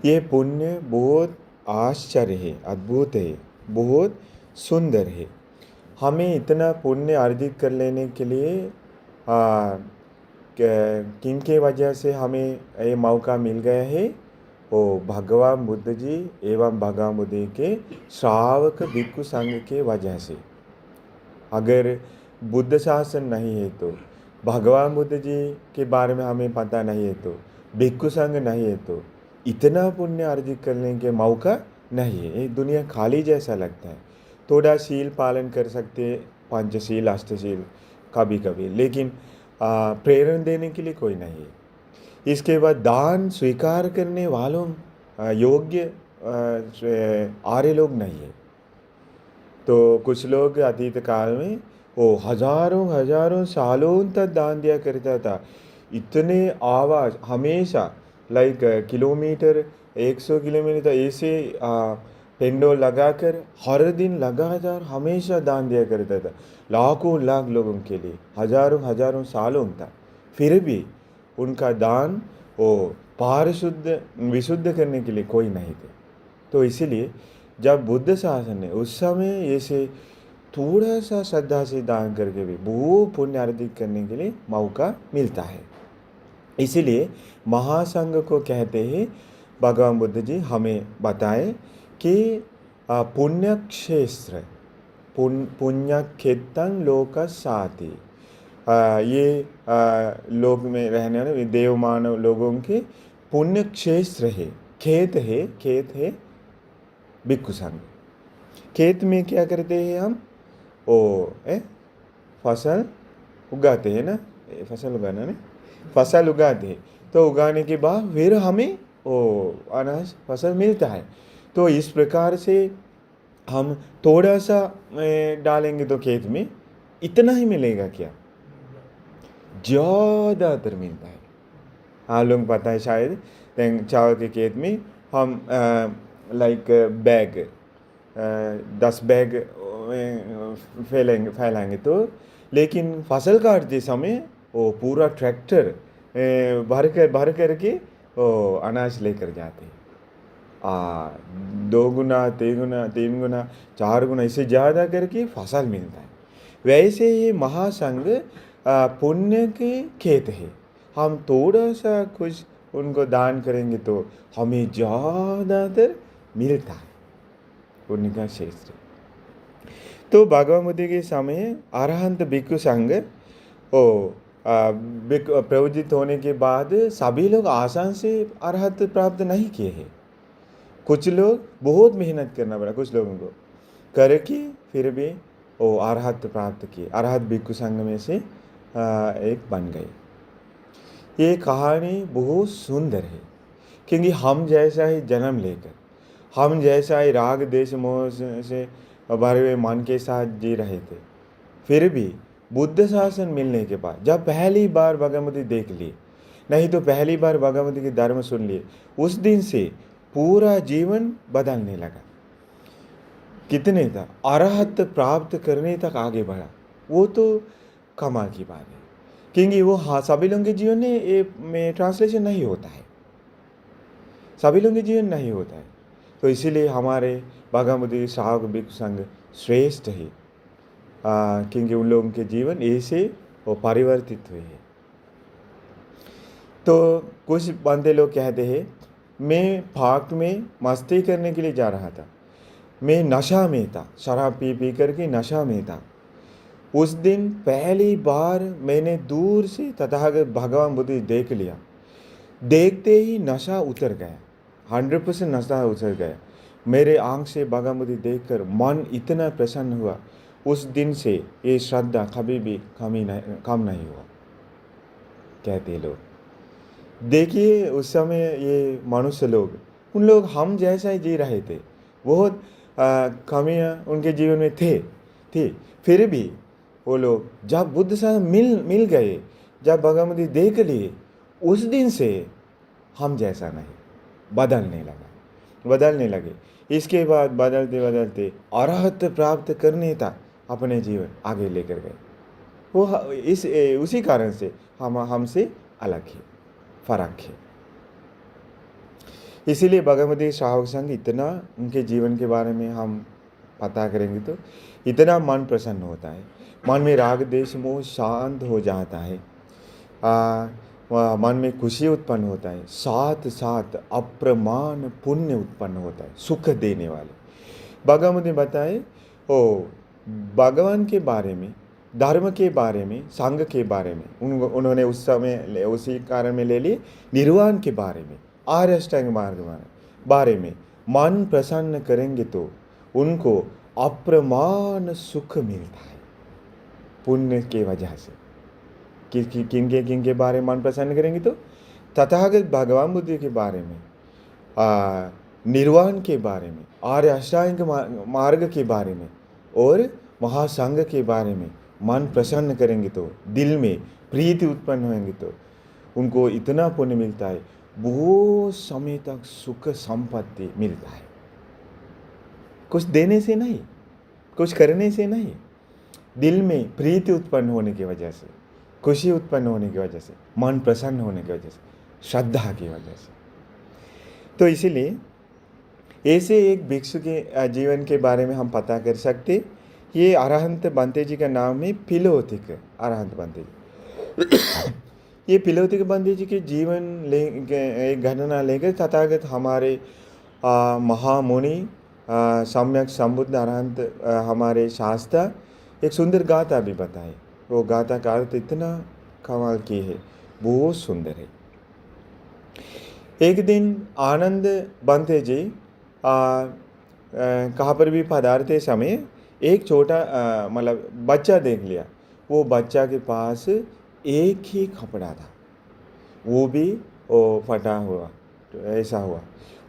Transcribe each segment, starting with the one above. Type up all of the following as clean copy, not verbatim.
ये पुण्य बहुत आश्चर्य है, अद्भुत है, बहुत सुंदर है। हमें इतना पुण्य अर्जित कर लेने के लिए किन के वजह से हमें ये मौका मिल गया है? वो भगवान बुद्ध जी एवं भगवान बुद्ध के श्रावक भिक्षु संघ के वजह से। अगर बुद्ध शासन नहीं है तो, भगवान बुद्ध जी के बारे में हमें पता नहीं है तो, भिक्षु संघ नहीं है तो, इतना पुण्य अर्जित करने के मौका नहीं है। ये दुनिया खाली जैसा लगता है। थोड़ा शील पालन कर सकते हैं, पंचशील अष्टशील कभी कभी, लेकिन प्रेरणा देने के लिए कोई नहीं है। इसके बाद दान स्वीकार करने वालों योग्य आर्य लोग नहीं है। तो कुछ लोग अतीत काल में वो हजारों हजारों सालों तक दान दिया करता था। इतने आवाज हमेशा, लाइक किलोमीटर 100 किलोमीटर ऐसे पेंडोल लगाकर हर दिन लगातार हमेशा दान दिया करता था, लाखों लाख लोगों के लिए, हजारों हजारों सालों तक। फिर भी उनका दान वो पारिशुद्ध विशुद्ध करने के लिए कोई नहीं थे। तो इसीलिए जब बुद्ध शासन ने उस समय ऐसे थोड़ा सा श्रद्धा से दान करके भी वो पुण्य अर्जित करने के लिए मौका मिलता है। इसीलिए महासंघ को कहते हैं, भगवान बुद्ध जी हमें बताएं कि पुण्य क्षेत्र पुण्यक्षेत्रं लोक साथी, ये लोक में रहने वाले देव मानव लोगों के पुण्य क्षेत्र है, खेत है भिक्षु संघ। खेत में क्या करते हैं हम? फसल उगाते हैं ना, फसल उगाना ना, फसल उगाते हैं। तो उगाने के बाद फिर हमें अनाज फसल मिलता है। तो इस प्रकार से हम थोड़ा सा डालेंगे तो खेत में इतना ही मिलेगा क्या? ज़्यादातर मिलता है। आप लोग पता है शायद, चावल के खेत में हम लाइक बैग 10 बैग फैलाएंगे तो, लेकिन फसल काटते समय वो पूरा ट्रैक्टर भर करके वो अनाज लेकर जाते हैं। 2 गुना 3 गुना 4 गुना इससे ज़्यादा करके फसल मिलता है। वैसे ही महासंघ पुण्य के खेत है। हम थोड़ा सा कुछ उनको दान करेंगे तो हमें ज़्यादातर मिलता है पुण्य का क्षेत्र। तो भगवान बुद्ध के समय अरहंत भिक्षु संघ प्रवृत्त होने के बाद सभी लोग आसान से अरहत प्राप्त नहीं किए हैं। कुछ लोग बहुत मेहनत करना पड़ा, कुछ लोगों को करके फिर भी वो अरहत प्राप्त किए, अरहत भिक्षु संघ में से एक बन गए। ये कहानी बहुत सुंदर है, क्योंकि हम जैसा ही जन्म लेकर, हम जैसा ही राग देश मोह से भरे हुए मन के साथ जी रहे थे, फिर भी बुद्ध शासन मिलने के बाद जब पहली बार भगवती देख लिए, नहीं तो पहली बार भगवती के धर्म सुन लिए, उस दिन से पूरा जीवन बदलने लगा। कितने तक अरहत प्राप्त करने तक आगे बढ़ा, वो तो कमाल की बात है। क्योंकि वो सभी लोगों के जीवन में ट्रांसलेशन नहीं होता है, सभी लोगों के जीवन नहीं होता है। तो इसीलिए हमारे भगवती श्रावक भिक्षु संघ श्रेष्ठ है, क्योंकि उन लोगों के जीवन ऐसे वो परिवर्तित हुए हैं। तो कुछ बंदे लोग कहते हैं, मैं पार्क में मस्ती करने के लिए जा रहा था, मैं नशा में था, शराब पी पी करके नशा में था। उस दिन पहली बार मैंने दूर से तथागत भगवान बुद्ध देख लिया। देखते ही नशा उतर गया, 100% नशा उतर गया। मेरे आंख से भगवान बुद्ध देखकर मन इतना प्रसन्न हुआ, उस दिन से ये श्रद्धा कभी भी कम नहीं हुआ, कहते लोग। देखिए उस समय ये मनुष्य लोग, उन लोग हम जैसा ही जी रहे थे, बहुत कमियां उनके जीवन में थी। फिर भी वो लोग जब बुद्ध से मिल गए, जब भगवती देख लिए, उस दिन से हम जैसा नहीं, बदलने लगे। इसके बाद बदलते बदलते अरहत प्राप्त करने तक अपने जीवन आगे लेकर गए। वो उसी कारण से हम हमसे अलग है, फर्क है। इसीलिए भगवती श्रावक संघ इतना उनके जीवन के बारे में हम पता करेंगे तो इतना मन प्रसन्न होता है, मन में राग देश मोह शांत हो जाता है, मन में खुशी उत्पन्न होता है, साथ साथ अप्रमाण पुण्य उत्पन्न होता है, सुख देने वाले। भगवत ने बताए ओ भगवान के बारे में, धर्म के बारे में, संघ के बारे में उन्होंने उस समय उसी कारण में ले लिए निर्वाण के बारे में, आर्य अष्टांग मार्ग बारे में मन प्रसन्न करेंगे तो उनको अप्रमाण सुख मिलता है पुण्य के वजह से। किनके बारे में मन प्रसन्न करेंगे तो तथागत भगवान बुद्ध के बारे में, निर्वाण के बारे में, आर्य अष्टांग मार्ग के बारे में और महासंघ के बारे में मन प्रसन्न करेंगे तो, दिल में प्रीति उत्पन्न होंगे तो उनको इतना पुण्य मिलता है, बहुत समय तक सुख संपत्ति मिलता है। कुछ देने से नहीं, कुछ करने से नहीं, दिल में प्रीति उत्पन्न होने की वजह से, खुशी उत्पन्न होने की वजह से, मन प्रसन्न होने की वजह से, श्रद्धा की वजह से। तो इसीलिए ऐसे एक भिक्षु के जीवन के बारे में हम पता कर सकते। ये अरहंत बंते जी का नाम है पिलोतिक अरहंत बंते जी। ये पिलोतिक बंते जी के जीवन एक घटना लेकर तथागत हमारे महामुनि सम्यक संबुद्ध अरहंत हमारे शास्त्र एक सुंदर गाथा भी बताए। वो गाथा का अर्थ इतना कमाल की है, बहुत सुंदर है। एक दिन आनंद बंते जी कहाँ पर भी पधारते समय एक छोटा मतलब बच्चा देख लिया। वो बच्चा के पास एक ही कपड़ा था, वो भी फटा हुआ, तो ऐसा हुआ,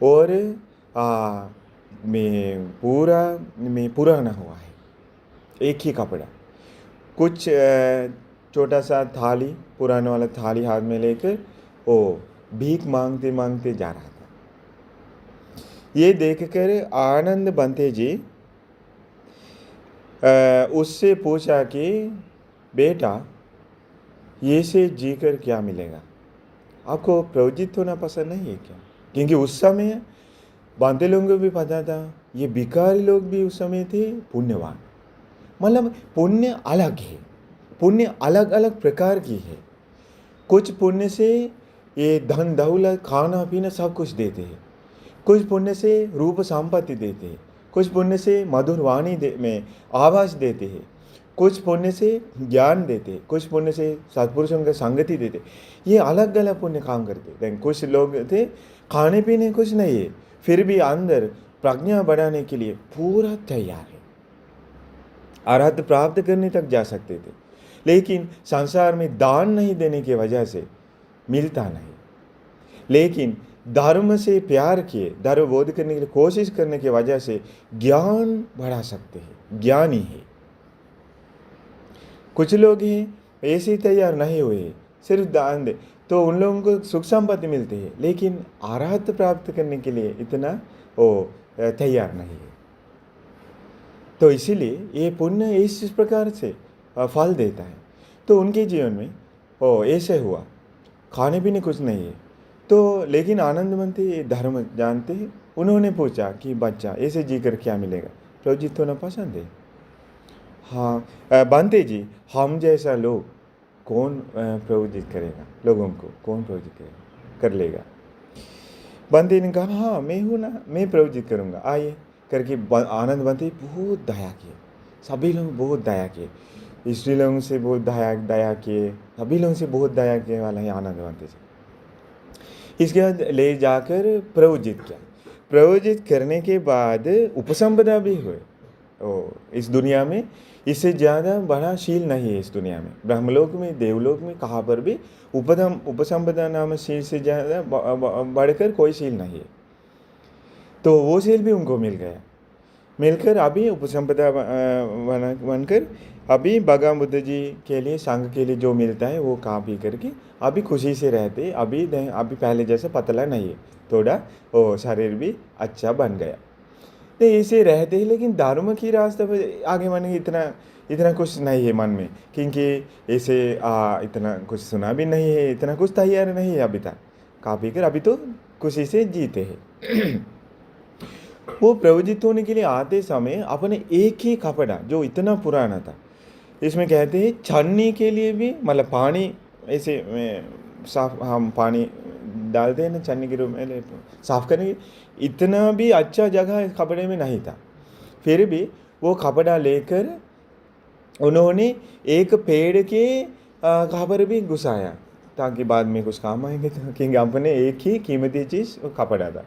और में पुराना हुआ है, एक ही कपड़ा। कुछ छोटा सा थाली, पुराने वाला थाली हाथ में लेकर वो भीख मांगते मांगते जा रहा था। ये देखकर आनंद बंते जी उससे पूछा कि बेटा, ये से जीकर क्या मिलेगा? आपको प्रवृत्त होना पसंद नहीं है क्या? क्योंकि उस समय बांते लोगों को भी पता था, ये भिखारी लोग भी उस समय थे पुण्यवान। मतलब पुण्य अलग है, पुण्य अलग अलग प्रकार की है। कुछ पुण्य से ये धन दौलत खाना पीना सब कुछ देते हैं, कुछ पुण्य से रूप संपत्ति देते हैं, कुछ पुण्य से मधुर वाणी में आवाज देते हैं, कुछ पुण्य से ज्ञान देते, कुछ पुण्य से सत्पुरुषों की संगति देते। ये अलग अलग पुण्य काम करते। लेकिन कुछ लोग थे खाने पीने कुछ नहीं है, फिर भी अंदर प्रज्ञा बढ़ाने के लिए पूरा तैयार है, अरहत प्राप्त करने तक जा सकते थे। लेकिन संसार में दान नहीं देने की वजह से मिलता नहीं। लेकिन धर्म से प्यार किए, धर्म बोध करने के लिए कोशिश करने की वजह से ज्ञान बढ़ा सकते हैं, ज्ञानी है। कुछ लोग हैं ऐसे तैयार नहीं हुए, सिर्फ दान दे तो उन लोगों को सुख संपत्ति मिलती है, लेकिन अरहत प्राप्त करने के लिए इतना वो तैयार नहीं है। तो इसीलिए ये पुण्य इस प्रकार से फल देता है। तो उनके जीवन में ओ ऐसे हुआ, खाने पीने कुछ नहीं है। तो लेकिन आनंद बनते धर्म जानते हैं। उन्होंने पूछा कि बच्चा ऐसे जीकर क्या मिलेगा? प्रवृत्त होना पसंद है? हाँ बनते जी, हम जैसा लोग कौन प्रवृत्त करेगा? लोगों को कौन प्रवृत्त करेगा, कर लेगा? बनते ने कहा हाँ मैं हूँ ना, मैं प्रवृत्त करूँगा, आइए करके आनंद बनते बहुत दया किए। सभी लोग बहुत दया किए, स्त्री लोगों से बहुत दया किए, सभी लोगों से बहुत दया किए वाला है आनंद बनते जी। इसके बाद ले जाकर प्रवृत्त किया। प्रवृत्त करने के बाद उपसंपदा भी हुए। इस दुनिया में इससे ज़्यादा बड़ा शील नहीं है। इस दुनिया में ब्रह्मलोक में, देवलोक में, कहाँ पर भी उपसंपदा नाम शील से ज़्यादा बढ़कर कोई शील नहीं है। तो वो शील भी उनको मिल गया, मिलकर अभी उपसंपदा बनकर अभी भगवान बुद्ध जी के लिए, संघ के लिए जो मिलता है वो खा पी करके अभी खुशी से रहते। अभी पहले जैसे पतला नहीं है, थोड़ा वो शरीर भी अच्छा बन गया। तो ऐसे रहते हैं, लेकिन धर्म की रास्ते पर आगे मन इतना कुछ नहीं है मन में, क्योंकि ऐसे इतना कुछ सुना भी नहीं है, इतना कुछ तैयार नहीं है अभी तक। खा पी कर अभी तो खुशी से जीते हैं। वो प्रवजित होने के लिए आते समय अपने एक ही कपड़ा जो इतना पुराना था, इसमें कहते हैं छन्नी के लिए भी, मतलब पानी ऐसे साफ, हम पानी डालते हैं ना छन्नी के रूप में साफ करने के, इतना भी अच्छा जगह इस कपड़े में नहीं था। फिर भी वो कपड़ा लेकर उन्होंने एक पेड़ के कबर भी घुसाया ताकि बाद में कुछ काम आएंगे, तो क्योंकि अपने एक ही कीमती चीज़ वो कपड़ा था।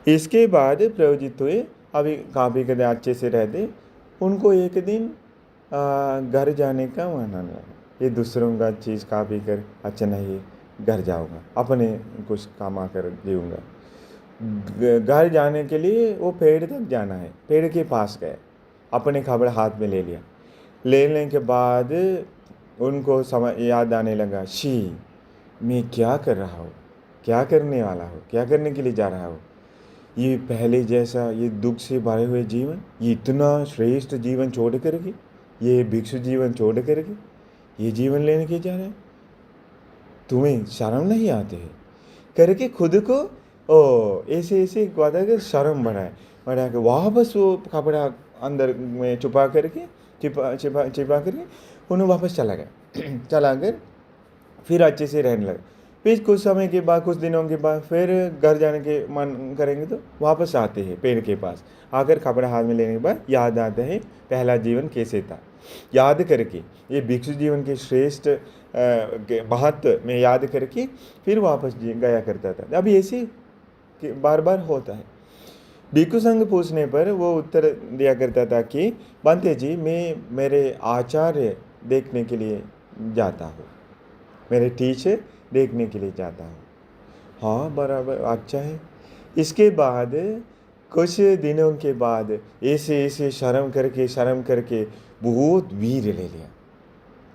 इसके बाद प्रयोजित हुए, अभी काफ़ी कदे अच्छे से रहते। उनको एक दिन घर जाने का मन आने लगा, ये दूसरों का चीज़ काफ़ी कर अच्छा नहीं, घर जाऊंगा, अपने कुछ कमा कर जीऊँगा। घर जाने के लिए वो पेड़ तक जाना है, पेड़ के पास गए, अपने खबर हाथ में ले लिया। लेने के बाद उनको समझ याद आने लगा, शी मैं क्या कर रहा हूँ, क्या करने वाला हूँ, क्या करने के लिए जा रहा हूँ। ये पहले जैसा ये दुख से भरे हुए जीवन, ये इतना श्रेष्ठ जीवन छोड़ करके, ये भिक्षु जीवन छोड़ करके ये जीवन लेने के जा रहे हैं, तुम्हें शर्म नहीं आते है करके खुद को ऐसे ऐसे वादा कर शर्म बढ़ा के वापस वो कपड़ा अंदर में छुपा करके छिपा करके उन्हें वापस चला गया। चला कर फिर अच्छे से रहने लगा। फिर कुछ समय के बाद, कुछ दिनों के बाद फिर घर जाने के मन करेंगे तो वापस आते हैं पेड़ के पास। आकर कपड़ा हाथ में लेने के बाद याद आता है पहला जीवन कैसे था, याद करके ये भिक्षु जीवन के श्रेष्ठ महत्व में याद करके फिर वापस गया करता था। अभी ऐसे बार बार होता है। भिक्षु संघ पूछने पर वो उत्तर दिया करता था कि बंते जी मैं मेरे आचार्य देखने के लिए जाता हूँ, मेरे टीचर देखने के लिए जाता हूँ। हाँ बराबर, अच्छा है। इसके बाद कुछ दिनों के बाद ऐसे ऐसे शर्म करके बहुत वीर ले लिया।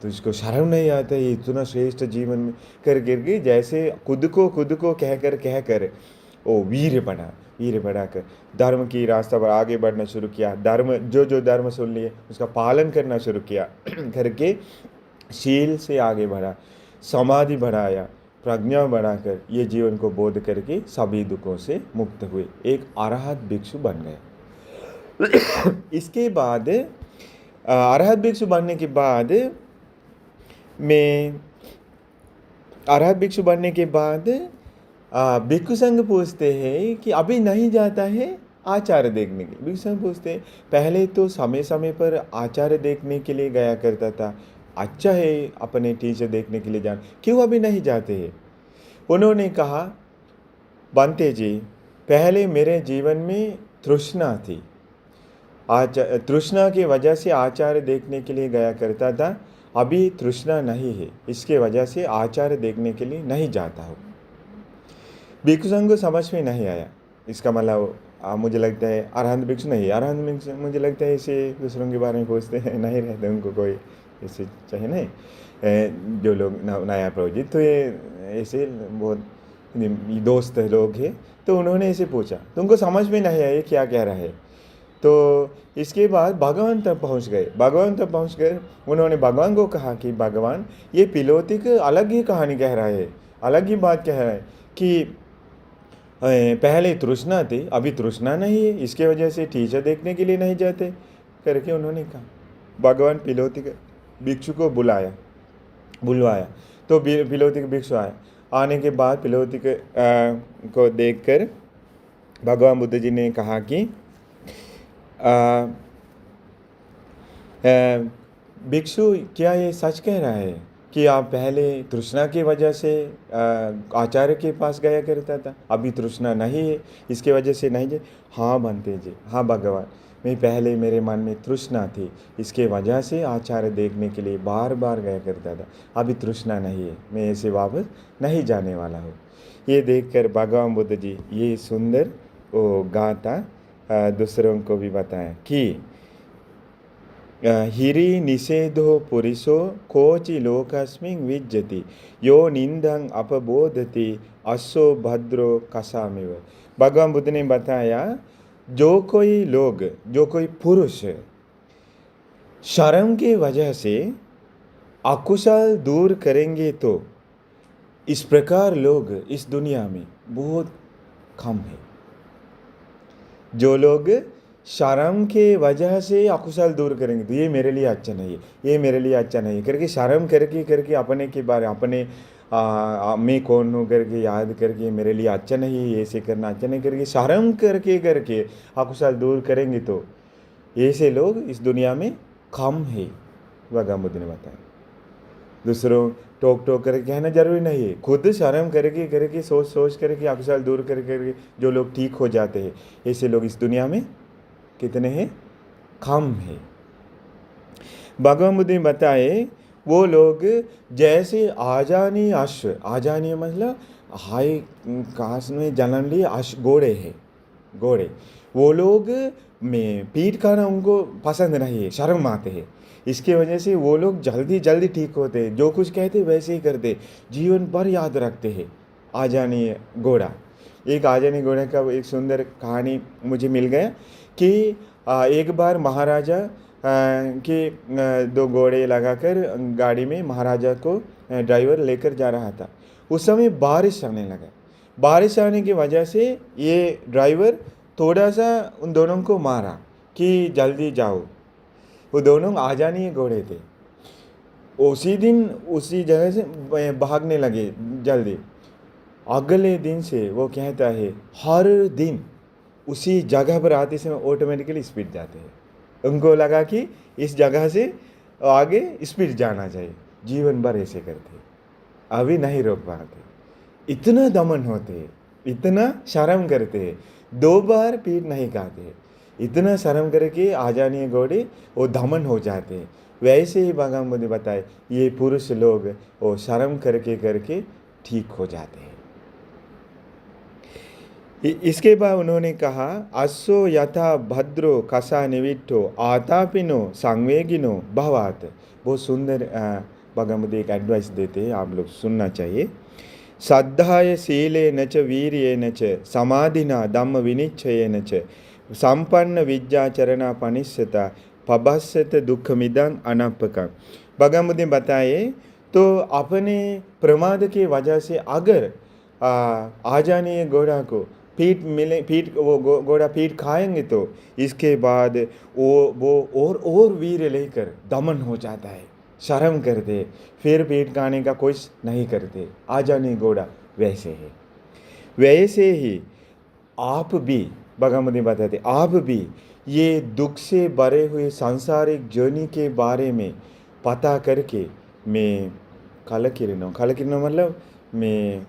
तो इसको शर्म नहीं आता है इतना श्रेष्ठ जीवन में कर के, जैसे खुद को कहकर ओ वीर बढ़ाकर धर्म की रास्ता पर आगे बढ़ना शुरू किया। धर्म जो धर्म सुन लिए उसका पालन करना शुरू किया करके शील से आगे बढ़ा, समाधि बढ़ाया, प्रज्ञा बढ़ाकर ये जीवन को बोध करके सभी दुखों से मुक्त हुए, एक अरहत भिक्षु बन गए। इसके बाद अरहत भिक्षु बनने के बाद भिक्षु संघ पूछते हैं कि अभी नहीं जाता है आचार्य देखने के लिए। भिक्षु संघ पूछते हैं पहले तो समय समय पर आचार्य देखने के लिए गया करता था, अच्छा है अपने टीचर देखने के लिए जाना, क्यों अभी नहीं जाते हैं। उन्होंने कहा बंते जी पहले मेरे जीवन में तृष्णा थी, तृष्णा की वजह से आचार्य देखने के लिए गया करता था, अभी तृष्णा नहीं है, इसके वजह से आचार्य देखने के लिए नहीं जाता हूँ। भिक्षु संघ को समझ में नहीं आया। इसका मतलब मुझे लगता है अरहंत भिक्षु नहीं, अरहंत भिक्षु मुझे लगता है ऐसे दूसरों के बारे में पूछते हैं नहीं रहते, उनको कोई ऐसे चाहिए नहीं। जो लोग नया प्रोजेक्ट, तो ये ऐसे बहुत दोस्त लोग हैं, तो उन्होंने ऐसे पूछा तो उनको समझ में नहीं आया क्या कह रहा है। तो इसके बाद भगवान तक पहुंच गए। उन्होंने भगवान को कहा कि भगवान ये पिलोतिक अलग ही कहानी कह रहा है, अलग ही बात कह रहा है कि पहले तृष्णा थी अभी तृष्णा नहीं है, इसके वजह से टीचर देखने के लिए नहीं जाते करके उन्होंने कहा। भगवान पिलोतिक भिक्षु को बुलवाया तो पिलोतिक भिक्षु आया। आने के बाद पिलोतिक को देखकर भगवान बुद्ध जी ने कहा कि भिक्षु क्या ये सच कह रहा है कि आप पहले तृष्णा की वजह से आचार्य के पास गया करता था, अभी तृष्णा नहीं है इसके वजह से नहीं जाए। हाँ बनते जी, हाँ भगवान, मैं पहले मेरे मन में तृष्णा थी, इसके वजह से आचार्य देखने के लिए बार बार गया करता था, अभी तृष्णा नहीं है, मैं ऐसे वापस नहीं जाने वाला हूँ। ये देखकर भगवान बुद्ध जी ये सुंदर वो गाथा दूसरों को भी बताया कि हिरी निषेधो पुरुषो कोचि लोकस्मिन् विज्जति यो निंदं अपबोधति अशो भद्रो कसामिव। भगवान बुद्ध ने बताया जो कोई पुरुष शर्म की वजह से अकुशल दूर करेंगे तो इस प्रकार लोग इस दुनिया में बहुत कम है। जो लोग शर्म के वजह से अकुशल दूर करेंगे तो ये मेरे लिए अच्छा नहीं है, ये मेरे लिए अच्छा नहीं है करके शर्म करके करके अपने के बारे अपने मैं कौन हूँ करके याद करके मेरे लिए अच्छा नहीं है, ऐसे करना अच्छा नहीं करके शर्म करके करके अकुशल दूर करेंगे तो ऐसे लोग इस दुनिया में कम है। भगवान बुद्ध ने बताया। दूसरों टोक टोक करके कहना जरूरी नहीं है, खुद शर्म करके करके सोच सोच करके अकुशल दूर करके करके जो लोग ठीक हो जाते हैं ऐसे लोग इस दुनिया में कितने हैं? कम है। भगवान बुद्ध ने बताए वो लोग जैसे आजानी अश्व, आजानी मतलब हाई कास्ट में जन्म लिए अश्व घोड़े हैं, घोड़े, वो लोग में पीठ खाना उनको पसंद नहीं है, शर्म आते हैं। इसके वजह से वो लोग जल्दी जल्दी ठीक होते हैं, जो कुछ कहते वैसे ही करते, जीवन भर याद रखते हैं। आजानी घोड़ा, एक आजानी घोड़े का एक सुंदर कहानी मुझे मिल गया कि एक बार महाराजा के दो घोड़े लगाकर गाड़ी में महाराजा को ड्राइवर लेकर जा रहा था। उस समय बारिश आने लगा। बारिश आने की वजह से ये ड्राइवर थोड़ा सा उन दोनों को मारा कि जल्दी जाओ। वो दोनों आजानी घोड़े थे। उसी दिन उसी जगह से भागने लगे जल्दी। अगले दिन से वो कहता है हर दिन उसी जगह पर आते समय ऑटोमेटिकली स्पीड जाते हैं। उनको लगा कि इस जगह से आगे स्पीड जाना चाहिए, जीवन भर ऐसे करते, अभी नहीं रोक पाते, इतना दमन होते, इतना शर्म करते, 2 बार पीठ नहीं खाते, इतना शर्म करके आजानी घोड़े वो दमन हो जाते। वैसे ही भगवान बुद्ध बताए ये पुरुष लोग वो शर्म करके करके ठीक हो जाते हैं। इसके बाद उन्होंने कहा अश्वो यथा भद्रो कसा निविट्ठो आतापिनो संवेगिनो भवात। बहुत सुंदर भगवान बुद्ध एक एडवाइस देते हैं, आप लोग सुनना चाहिए। श्रद्धाय शीले न च वीर्ये न च समाधिना धम्म विनिश्चय न च संपन्न विद्याचरणा पनिष्यता पभस्यत दुखमिदं अनपकं। भगवान बुद्ध ने बताए तो अपने प्रमाद के वजह से अगर आजानी घोड़ा को पीठ मिले, पीठ वो घोड़ा पीठ खाएंगे तो इसके बाद वो और वीर लेकर दमन हो जाता है, शर्म करते, फिर पीठ खाने का कुछ नहीं करते। आजानी घोड़ा वैसे है। वैसे ही आप भी भगवान बुद्ध बताते आप भी ये दुख से भरे हुए सांसारिक जर्नी के बारे में पता करके मैं खलकिरणों मतलब मैं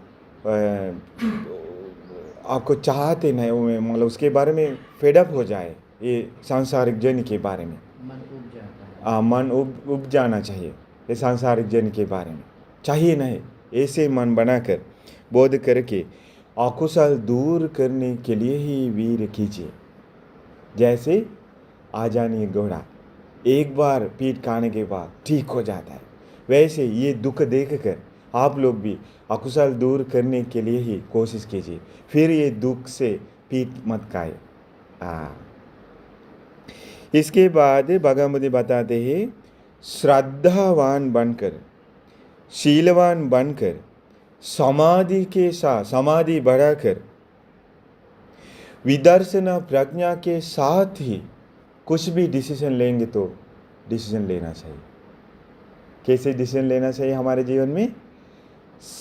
आपको चाहते नहीं, मतलब उसके बारे में फेडअप हो जाए, ये सांसारिक जर्नी के बारे में मन उब जाता है। मन उब जाना चाहिए, ये सांसारिक जर्नी के बारे में चाहिए नहीं, ऐसे मन बनाकर बोध करके अकुशल दूर करने के लिए ही वीर कीजिए। जैसे आजानी घोड़ा एक बार पीठ खाने के बाद ठीक हो जाता है, वैसे ये दुख देखकर आप लोग भी अकुशल दूर करने के लिए ही कोशिश कीजिए, फिर ये दुख से पीठ मत खाए। इसके बाद भगवान बुद्ध बताते हैं श्रद्धावान बनकर, शीलवान बनकर, समाधि के साथ समाधि बढ़ाकर, विदर्शना प्रज्ञा के साथ ही कुछ भी डिसीजन लेंगे तो डिसीजन लेना चाहिए। कैसे डिसीजन लेना चाहिए हमारे जीवन में?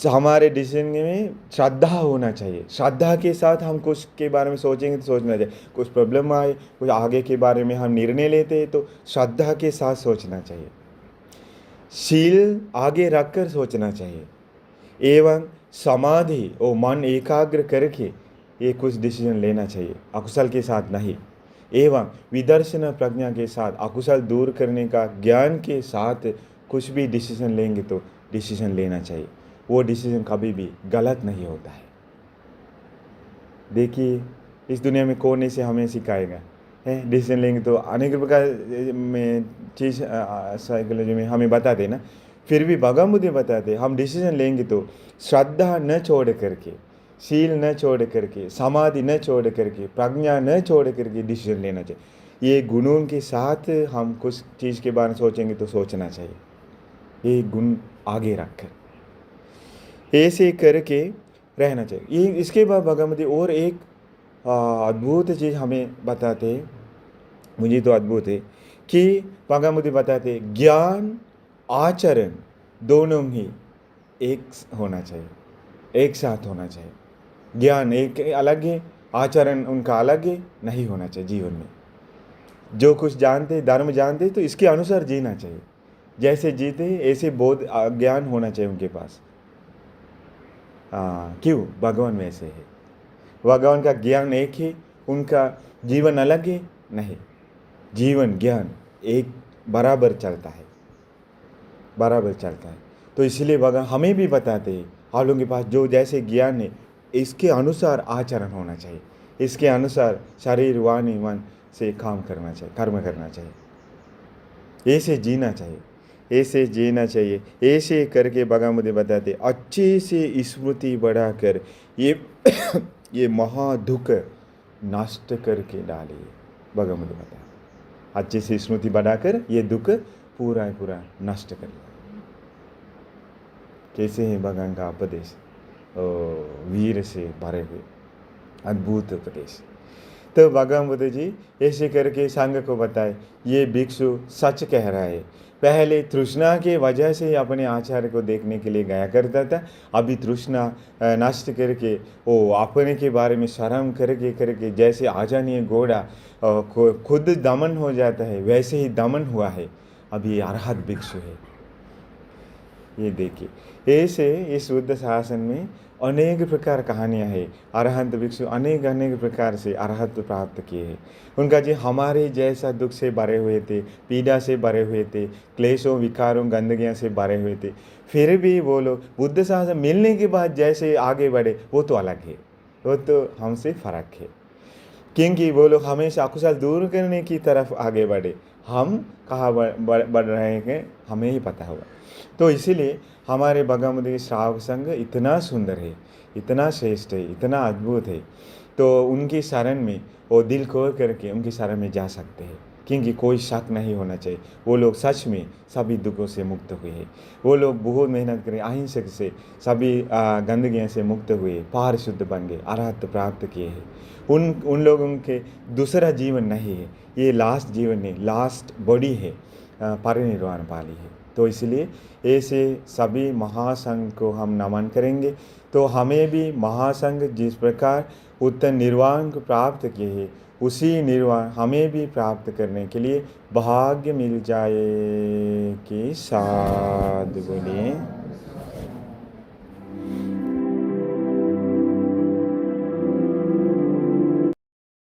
हमारे डिसीजन में श्रद्धा होना चाहिए। श्रद्धा के साथ हम कुछ के बारे में सोचेंगे तो सोचना चाहिए, कुछ प्रॉब्लम आए, कुछ आगे के बारे में हम निर्णय लेते हैं तो श्रद्धा के साथ सोचना चाहिए, शील आगे रखकर सोचना चाहिए, एवं समाधि और मन एकाग्र करके ये कुछ डिसीजन लेना चाहिए, अकुशल के साथ नहीं। एवं विदर्शन प्रज्ञा के साथ अकुशल दूर करने का ज्ञान के साथ कुछ भी डिसीजन लेंगे तो डिसीजन लेना चाहिए, वो डिसीजन कभी भी गलत नहीं होता है। देखिए इस दुनिया में कौन ऐसे हमें सिखाएगा है, डिसीजन लेंगे तो अनेक प्रकार में चीज़ साइकोलॉजी में हमें बताते ना, फिर भी भगवान बुद्ध बताते हम डिसीजन लेंगे तो श्रद्धा न छोड़ करके, शील न छोड़ करके, समाधि न छोड़ करके, प्रज्ञा न छोड़ करके डिसीजन लेना चाहिए। ये गुणों के साथ हम कुछ चीज़ के बारे में सोचेंगे तो सोचना चाहिए, ये गुण आगे रखकर। ऐसे करके रहना चाहिए। ये इसके बाद भगवती और एक अद्भुत चीज़ हमें बताते हैं, मुझे तो अद्भुत है कि भगवती बताते हैं ज्ञान आचरण दोनों ही एक होना चाहिए, एक साथ होना चाहिए। ज्ञान एक अलग है, आचरण उनका अलग है, नहीं होना चाहिए जीवन में। जो कुछ जानते धर्म जानते तो इसके अनुसार जीना चाहिए, जैसे जीते ऐसे बोध ज्ञान होना चाहिए उनके पास। क्यों? भगवान वैसे है, भगवान का ज्ञान एक है, उनका जीवन अलग है, नहीं, जीवन ज्ञान एक बराबर चलता है, बराबर चलता है। तो इसलिए भगवान हमें भी बताते हैं आप लोगों के पास जो जैसे ज्ञान है इसके अनुसार आचरण होना चाहिए, इसके अनुसार शरीर वाणी मन से काम करना चाहिए, कर्म करना चाहिए, ऐसे जीना चाहिए, ऐसे जीना चाहिए। ऐसे करके भगवान मुझे बताते अच्छे से स्मृति बढ़ाकर ये ये महादुख नष्ट करके डालिए। भगवान मुझे बताया अच्छे से स्मृति बढ़ाकर ये दुख पूरा पूरा नष्ट कर लिया। कैसे है भगवान का उपदेश, वीर से भरे हुए अद्भुत उपदेश। तो भगवान बुद्ध जी ऐसे करके संघ को बताए ये भिक्षु सच कह रहा है, पहले तृष्णा के वजह से ही अपने आचार्य को देखने के लिए गया करता था, अभी तृष्णा नष्ट करके वो अपने के बारे में शर्म करके करके जैसे आजानीय घोड़ा खुद दमन हो जाता है वैसे ही दमन हुआ है, अभी ये अरहत भिक्षु है। ये देखिए ऐसे इस बुद्ध शासन में अनेक प्रकार कहानियाँ हैं। अरहंत भिक्षु अनेक अनेक प्रकार से अरहत प्राप्त किए हैं। उनका जी हमारे जैसा दुख से भरे हुए थे, पीड़ा से भरे हुए थे, क्लेशों विकारों गंदगियाँ से भरे हुए थे, फिर भी वो लोग बुद्ध शासन मिलने के बाद जैसे आगे बढ़े वो तो अलग है, वो तो हमसे फर्क है, क्योंकि वो लोग हमेशा अकुशल दूर करने की तरफ आगे बढ़े। हम कहाँ बढ़ रहे हैं हमें ही पता होगा। तो इसीलिए हमारे भगवान बुद्ध के श्रावक संघ इतना सुंदर है, इतना श्रेष्ठ है, इतना अद्भुत है। तो उनकी शरण में वो दिल खोल करके उनकी शरण में जा सकते हैं, क्योंकि कोई शक नहीं होना चाहिए वो लोग सच में सभी दुखों से मुक्त हुए हैं। वो लोग बहुत मेहनत करें, अहिंसक से सभी गंदगियों से मुक्त हुए, पार शुद्ध बन गए, अरहत प्राप्त किए हैं। उन लोगों के दूसरा जीवन नहीं है, ये लास्ट जीवन है, लास्ट बॉडी है, परिनिर्वाण पाली है। तो इसलिए ऐसे सभी महासंघ को हम नमन करेंगे, तो हमें भी महासंघ जिस प्रकार उत्तर निर्वाण को प्राप्त किए हैं उसी निर्वाण हमें भी प्राप्त करने के लिए भाग्य मिल जाए कि साध बोलिए।